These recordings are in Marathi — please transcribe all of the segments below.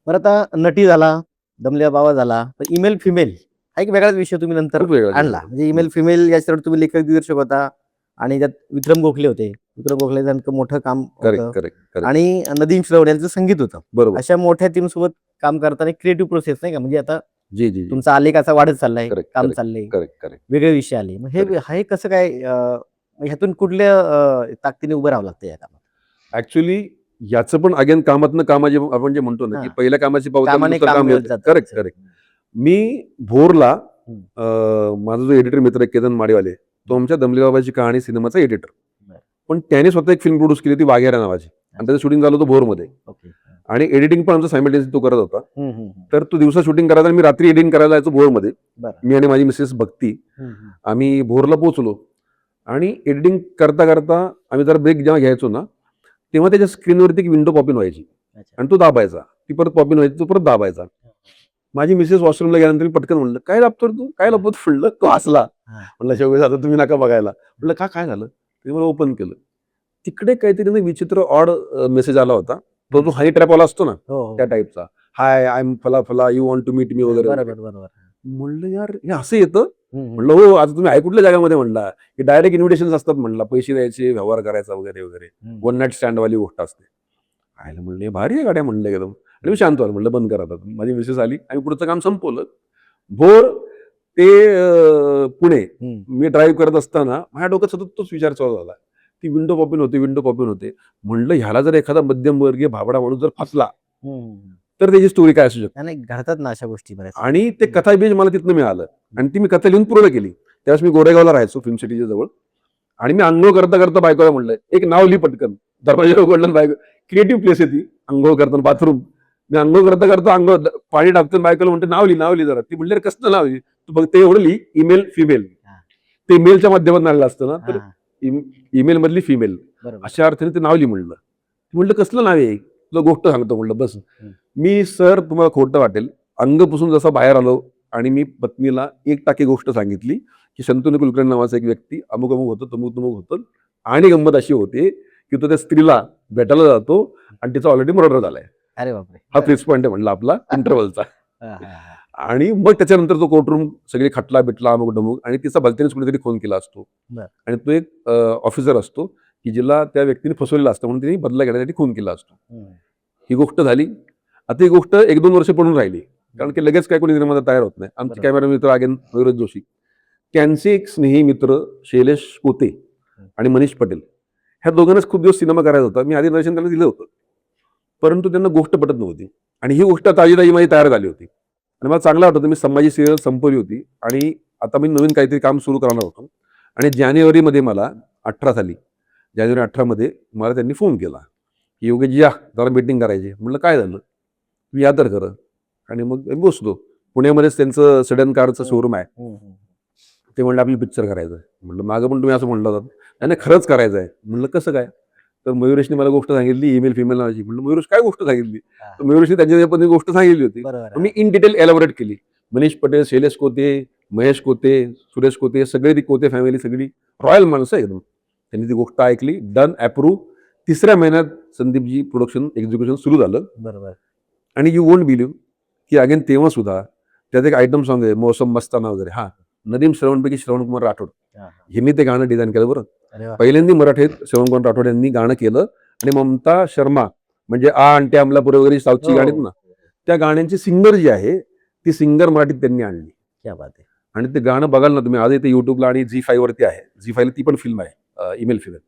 बरं आता नटी झाला, दमल्या बाबा झाला, तर ईमेल फिमेल हा एक वेगळाच विषय तुम्ही नंतर खूप वेगळा आणला. विषय. म्हणजे ईमेल फिमेल या चित्रपटात तुम्ही लेखक दिग्दर्शक होता आणि त्यात विक्रम गोखले होते. विक्रम गोखले यांचं मोठं काम करेक्ट, होतं करेक्ट, करेक्ट. आणि नदीम श्रवण यांचं संगीत होतं. बरोबर. अशा मोठ्या टीमसोबत काम करताना क्रिएटिव्ह प्रोसेस नाही का, म्हणजे आता जी, जी, जी. तुमचा आलेख असा वाढत चाललाय, करेक्ट, काम करेक्ट, चाललंय, करेक्ट, करेक्ट. वेगळे विषय आले. मग हे करेक्ट. हे कसं काय ह्यातून कुठल्या ताकदीने उभं राहावं लागतं या कामात? ॲक्चुअली याचं पण अगेन कामातनं कामाचे आपण जे म्हणतो ना, की हां. पहिल्या कामाची पावती कामाने दुसरं काम काम मिळत येतं. जातं करेक्ट, असं. करेक्ट. मी भोरला हं. माझा जो एडिटर मित्र आहे केतन माडीवाले, तो आमच्या दमले बाबाची कहाणी सिनेमाचा एडिटर. बरं. पण त्याने स्वतः एक फिल्म प्रोड्यूस केली होती वाघेरा नावाची आणि त्याचं शूटिंग झालं होतं भोरमध्ये ओके. आणि एडिटिंग पण आमचं सायमल्टेनियसली तो करत होता. हं, हं, हं. तर तो दिवसा शूटिंग करायचा आणि मी रात्री एडिटिंग करायला जायचो भोरमध्ये. बरं. मी आणि माझी मिसेस भक्ती हं, हं. आम्ही भोरला पोहोचलो आणि एडिटिंग करता करता आम्ही जरा ब्रेक जेव्हा घ्यायचो ना, तेव्हा त्याच्या स्क्रीनवरती एक विंडो पॉप इन व्हायची अच्छा. आणि तो दाबायचा. ती परत पॉप इन व्हायची, तो परत दाबायचा. माझी मिसेस वॉशरूमला गेल्यानंतर मी पटकन म्हणलं, "काय दाबतो रे तू? काय लपवत?" म्हणलं. तो हसला. हां. म्हणलं, "शेवटी आता तुम्ही नका बघायला." म्हणलं, "का काय झालं?" त्याने मला ओपन केलं. तिकडे काहीतरी ना विचित्र ऑड मेसेज आला होता. तो जो हनी ट्रॅपवाला असतो ना, हो, हो. त्या टाईपचा. "हाय, आय एम फला-फला, you want to meet me" वगैरे, वगैरे. बरोबर, बरोबर. म्हणलं, "यार हे असं येतं?" हं, हं. म्हणलं, "हो, आता तुम्ही आहे कुठल्या जगामध्ये?" म्हणला. "हे डायरेक्ट इन्व्हिटेशन्स असतात" म्हणला. "पैसे द्यायचे, व्यवहार करायचा वगैरे, वगैरे. हं. वन नाईट स्टँडवाली गोष्ट असते." आयला म्हणलं, "हे भारी आहे गाड्या" म्हणलं एकदम. आणि मी शांत व्हालो. म्हणलं, "बंद करा आता." माझी मिसेस आली. आम्ही पुढचं काम संपवलं. भोर ते पुणे हं. मी ड्राईव्ह करत असताना माझ्या डोक्यात सतत तोच विचार चालू झाला. ती विंडो पॉपिन होते, विंडो पॉपिन होते. म्हणलं ह्याला जर एखादा मध्यमवर्गीय भाबडा माणूस जर फसला, हं, हं. तर त्याची स्टोरी काय असू शकते? नाही, घडतात ना अशा गोष्टी बऱ्याच. आणि ते कथा बीज मला तिथनं मिळालं आणि ती मी कथा लिहून पूर्ण केली. त्यावेळेस मी गोरेगावला राहायचो फिल्म सिटीच्या जवळ आणि मी अंघोळ करता करता बायकोला म्हणलं, "एक नाव लिही पटकन." दरवाजा उघडला बायको क्रिएटिव्ह प्लेस आहे ती. अंघोळ करताना बाथरूम. मी अंघोळ करता करता पाणी टाकतो बायकोला म्हणते, "नाव लिही जरा." ती म्हणली, "अरे कसलं नाव लिही?" तू फक्त एवढं लिही ईमेल फिमेल. हां. ते मेलच्या माध्यमातून आलेलं असतं ना, तर हां. ईमेल मधली फिमेल बरोबर. अशा अर्थाने ते नाव लिही म्हणलं. म्हणलं, "कसलं नाव आहे?" तुला गोष्ट सांगतो म्हणलं, "बस." हं. मी सर तुम्हाला खोटं वाटेल, अंग पुसून जसा बाहेर आलो आणि मी पत्नीला एक टाकी गोष्ट सांगितली, की शंतनू कुलकर्णी नावाचा एक व्यक्ती अमुक-अमुक होतं, तमुक-तमुक होतं आणि गंमत अशी होते, की तो त्या स्त्रीला भेटायला जातो आणि तिचा ऑलरेडी मर्डर झालाय. अरे बापरे! हा प्लेस पॉइंट आहे म्हणलं आपला इंटरव्हलचा. हां, हां, हां. आणि मग त्याच्यानंतर तो कोर्टरूम सगळी खटला-बिटला, अमुक-डमुक आणि तिचा भलत्यानेच कुणीतरी खून केला असतो. बरं. आणि तो एक ऑफिसर असतो, की जिला त्या व्यक्तीने फसवलेलं असतं म्हणून तिने बदला घेण्यासाठी खून केला असतो. हं. ही गोष्ट झाली. आता ही गोष्ट 1-2 वर्ष पडून राहिली. कारण की लगेच काय कोणी निर्माता तयार होत नाही. आमचे बरोबर. कॅमेरा मित्र अगेन मयुरज जोशी. त्यांचे एक स्नेही मित्र शैलेश कोते आणि मनीष पटेल. ह्या दोघांनाच खूप दिवस सिनेमा करायचा होता. मी आधी निर्देशन त्यांना दिलं होतं. परंतु त्यांना गोष्ट पटत नव्हती. आणि ही गोष्ट ताजी-ताजी माझी तयार झाली होती. आणि मला चांगलं आठवतं मी संभाजी सिरियल संपवली होती आणि आता मी नवीन काहीतरी काम सुरू करणार होतो. आणि जानेवारीमध्ये मला 18 साली जानेवारी 18 मध्ये मला त्यांनी फोन केला, की "योगेश या, जरा मीटिंग करायची." म्हटलं, "काय झालं?" "मी या तर खरं." आणि मग मी बसलो. पुण्यामध्येच त्यांचं सेडन कारचं शोरूम आहे. हं, हं. ते म्हणलं, "आपल्याला पिक्चर करायचा आहे." म्हटलं, "मागं पण तुम्ही असं म्हणलं होतं." "नाही, नाही खरंच करायचं आहे." म्हणलं, "कसं काय?" तर मयुरेशने मला गोष्ट सांगितली ईमेल फिमेल नावाची. म्हटलं, "मयुरेश काय गोष्ट सांगितली?" हां. तर मयुरेशने त्यांच्या पद्धतीने गोष्ट सांगितली होती. बरोबर. मग मी इन डिटेल एलॅबोरेट केली. मनीष पटेल, शैलेश कोते, महेश कोते, सुरेश कोते सगळे ती कोते फॅमिली सगळी रॉयल माणसं एकदम. त्यांनी ती गोष्ट ऐकली, डन, अप्रूव्ह. 3ऱ्या महिन्यात संदीपजी प्रोडक्शन एक्झिक्युशन सुरू झालं. बरोबर. आणि यू वोंट बिलीव्ह की अगेन तेव्हा सुद्धा त्यात एक आयटम सॉन्ग आहे मौसम मस्ताना वगैरे. हां, नदीम श्रवणपैकी श्रवणकुमार राठोड हां, हां. यांनी ते गाणं डिझाईन केलं बरं. अरे वाह! पहिल्यांदा मराठीत श्रवणकुमार राठोड यांनी गाणं केलं आणि ममता शर्मा म्हणजे आ अंटे अमलापुरे वगैरे साऊथची हो, गाणी हो. आहेत ना, त्या गाण्यांची सिंगर जी आहे ती सिंगर मराठीत त्यांनी आणली. क्या बात है! आणि ते गाणं बघाल ना तुम्ही आजही ते युट्यूबला आणि झी5 वरती आहे. झी5 ती पण फिल्म आहे email female.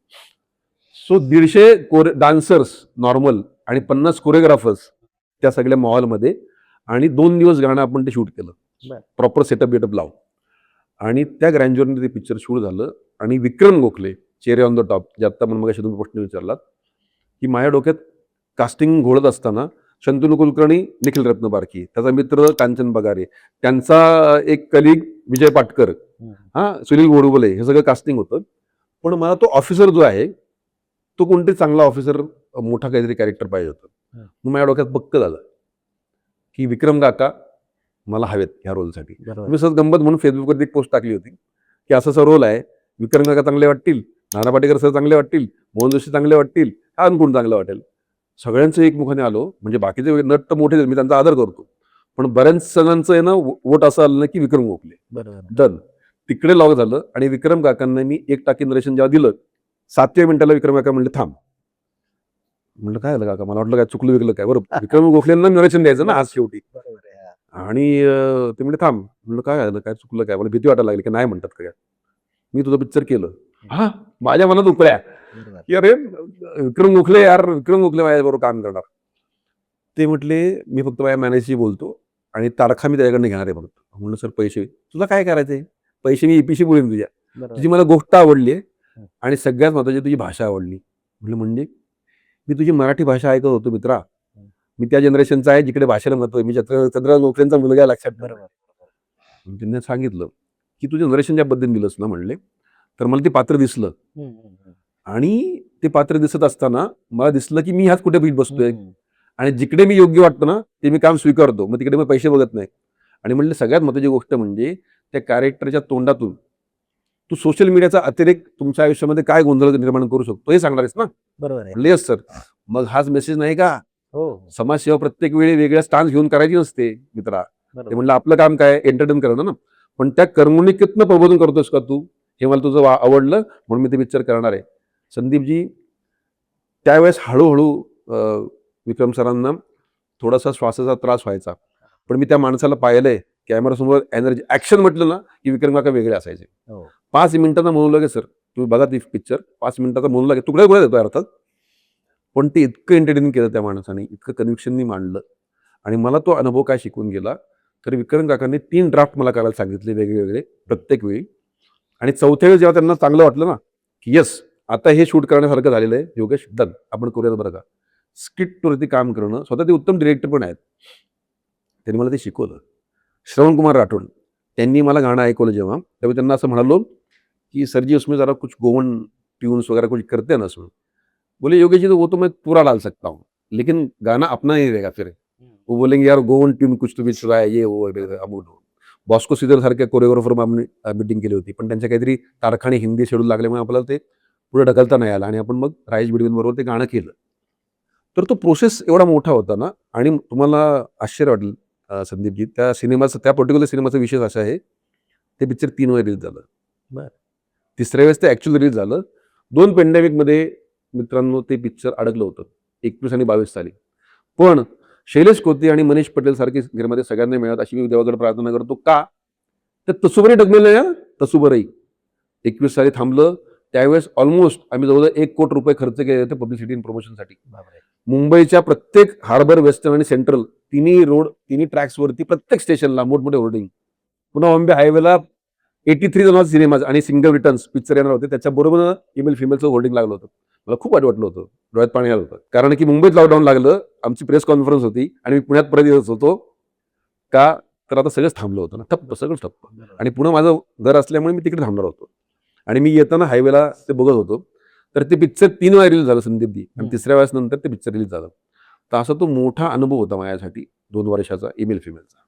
So 150 dancers normal आणि 50 कोरिओग्राफर्स त्या सगळ्या मॉलमध्ये आणि 2 दिवस गाणं आपण ते शूट केलं. बरं. प्रॉपर सेटअप बिटअप लावून. आणि त्या ग्रँज्युअरने ते पिक्चर शूट झालं आणि विक्रम गोखले चेहरे ऑन द टॉप जे आत्ता पण मगाशी तुम्ही प्रश्न विचारलात, की माझ्या डोक्यात कास्टिंग घोळत असताना शंतनू कुलकर्णी, निखिल रत्नबारकी, त्याचा मित्र कांचन बगारे, त्यांचा एक कलिग विजय पाटकर, हं. सुनील गोडबोले हे सगळं कास्टिंग होतं. पण मला तो ऑफिसर जो आहे, तो कोणतरी चांगला ऑफिसर मोठा काहीतरी कॅरेक्टर पाहिजे होतं. हं. मग माझ्या डोक्यात पक्क झालं, की विक्रम काका मला हवेत ह्या रोलसाठी. बरोबर. मी सहज गंमत म्हणून फेसबुकवरती एक पोस्ट टाकली होती, की असा रोल आहे, विक्रम काका चांगले वाटतील, नाना पाटेकर सर चांगले वाटतील, मोहन जोशी चांगले वाटतील, हा कोण चांगलं वाटेल. सगळ्यांचं एकमुखाने आलो, म्हणजे बाकीचे नट तर मोठे आहेत, मी त्यांचा आदर करतो, पण बऱ्याच जणांचं आहे ना वोट असं आलं ना की विक्रम गोखले. बरोबर. डन. तिकडे लॉक झालं आणि विक्रम काकांना मी 1 टाकी नरेशन जेव्हा दिलं, 7व्या मिनिटाला विक्रम काका म्हणले थांब. म्हणलं काय झालं काका, मला वाटलं काय चुकलं विकलं काय. बरं, विक्रम गोखलेंना नरेशन द्यायचं ना आज शेवटी. बरोबर आहे. हा. आणि ते म्हणजे थांब. म्हणलं काय झालं, काय चुकलं काय, मला भीती वाटायला लागली की नाही म्हणतात का काय. मी तुझं पिक्चर केलं. हा, माझ्या मनात उपळ्या बरोबर. की अरे विक्रम गोखले यार, विक्रम गोखले माझ्याबरोबर काम करणार. ते म्हटले मी फक्त माझ्या मॅनेजरशी बोलतो आणि तारखा मी त्याच्याकडनं घेणार आहे फक्त. म्हणलं सर पैसे, तुला काय करायचंय, पैसे मी EPC बोलेन तुझ्या, बरोबर. तुझी मला गोष्ट आवडली आहे आणि सगळ्यात महत्त्वाची तुझी भाषा आवडली. म्हटलं म्हणजे मी तुझी मराठी भाषा ऐकत होतो मित्रा, मी त्या जनरेशनचा आहे जिकडे भाषेला महत्व आहे, मी चंद्रकांत गोखलेंचा मुलगा आहे, लक्षात ठेव. बरोबर. त्यांनी सांगितलं की तू जनरेशन ज्या पद्धतीने दिलंस ना म्हणले, तर मला ते पात्र दिसलं आणि ते पात्र दिसत असताना मला दिसलं की मी ह्याच कुठे बीट बसतोय आणि जिकडे मी योग्य वाटतं ना ते मी काम स्वीकारतो, मग तिकडे मी पैसे बघत नाही. आणि म्हणलं सगळ्यात महत्त्वाची गोष्ट म्हणजे त्या कॅरेक्टरच्या तोंडातून तू सोशल मीडियाचा अतिरेक तुमच्या आयुष्यामध्ये काय गोंधळ निर्माण करू शकतो हे सांगणार आहेस ना. बरोबर आहे. म्हणलं येस सर. मग हाच मेसेज नाही का, हो. समाजसेवा प्रत्येक वेळी वेगळ्या स्टान्स घेऊन करायची नसते मित्रा. ते बरोबर. म्हणलं आपलं काम काय एंटरटेन करणं ना, पण त्या करमणुकीतनं प्रबोधन करतोस का तू, हे मला तुझं आवडलं म्हणून मी ते पिक्चर करणार आहे. संदीपजी, त्यावेळेस हळूहळू विक्रम सरांना थोडासा श्वासाचा त्रास व्हायचा, पण मी त्या माणसाला पाहिलंय कॅमेरासमोर एनर्जी ऍक्शन म्हटलं ना की विक्रम काका वेगळे असायचे. हो. 5 मिनिटाचा मोनोलॉग आहे सर, तुम्ही बघा ती पिक्चर, 5 मिनिटाचा मोनोलॉग आहे, तुकडे गुळ्या देतो अर्थात, पण ते इतकं एंटरटेनिंग केलं त्या माणसाने, इतकं कन्व्हिक्शननी मांडलं आणि मला तो अनुभव काय शिकून गेला, तर विक्रम काकांनी 3 ड्राफ्ट मला करायला सांगितले वेगवेगळे प्रत्येक वेळी. आणि चौथ्या वेळी जेव्हा त्यांना चांगलं वाटलं ना की येस आता हे शूट करण्यासारखं झालेलं आहे, योगेश डन आपण करूयात बरं का. स्क्रिप्टवरती काम करणं, स्वतः ते उत्तम डिरेक्टर पण आहेत, त्यांनी मला ते शिकवलं. श्रवण कुमार राठोड त्यांनी मला गाणं ऐकवलं जेव्हा, तेव्हा त्यांना असं म्हणालो कि सर जी उसमें जरा कुछ गोवन ट्यून्स वगैरह कुछ करते हैं ना उसमें. बोले योगेश जी तो वो तो मैं पूरा डाल सकता हूँ लेकिन गाना अपना नहीं रहेगा फिर. वो बोलेंगे यार गोवन ट्यून कुछ तो भी चुरा है ये वो अमूल. बॉस्को सिदर सारख्या कोरिओग्राफर आम्ही मीटिंग केली होती, पण त्यांच्या काहीतरी तारखाने हिंदी शेड्यूल लागल्यामुळे आपल्याला ते पुढे ढकलता नाही आलं आणि आपण मग राजेश बिडवीन बरोबर ते गाणं केलं. तर तो प्रोसेस एवढा मोठा होता ना, आणि तुम्हाला आश्चर्य वाटेल संदीपजी, त्या सिनेमाचं, त्या पर्टिक्युलर सिनेमाचा विशेष असा आहे, ते पिक्चर 3 वेळा रिलीज झालं. बरं. तिसऱ्या वेळेस ते ऍक्च्युअल रिलीज झालं. 2 पॅन्डेमिकमध्ये मित्रांनो ते पिक्चर अडकलं होतं 21 आणि 22 साली. पण शैलेश कोते आणि मनीष पटेल सारखे निर्माते सगळ्यांना मिळत अशी मी देवाकडे प्रार्थना करतो. का तर तसुबरही डगमेलं ना, तसुबरही 21 साली थांबलं. त्यावेळेस ऑलमोस्ट आम्ही जवळजवळ 1 कोटी रुपये खर्च केले होते पब्लिसिटी आणि प्रमोशनसाठी. मुंबईच्या प्रत्येक हार्बर, वेस्टर्न आणि सेंट्रल तिन्ही रोड, तिन्ही ट्रॅक्सवरती प्रत्येक स्टेशनला मोठमोठे होर्डिंग. पुन्हा बॉम्बे हायवेला 83 जणांचा सिनेमा आणि सिंगल रिटर्न्स पिक्चर येणार होते, त्याच्याबरोबर इमेल फिमेलचं होर्डिंग लागलं होतं. मला खूप वाईट वाटलं होतं, डोळ्यात पाणी आलं होतं, कारण की मुंबईत लॉकडाऊन लागलं, आमची प्रेस कॉन्फरन्स होती आणि मी पुण्यात परत येत होतो. का तर आता सगळंच थांबलं होतं ना, ठप्प, सगळं ठप्प. आणि पुन्हा माझं घर असल्यामुळे मी तिकडे थांबणार होतो आणि मी येताना हायवेला ते बघत होतो. तर ते पिक्चर 3 वेळा रिलीज झालं संदीपजी, आणि तिसऱ्या वेळेस नंतर ते पिक्चर रिलीज झालं. तर असा तो मोठा अनुभव होता माझ्यासाठी 2 वर्षाचा इमेल फिमेलचा.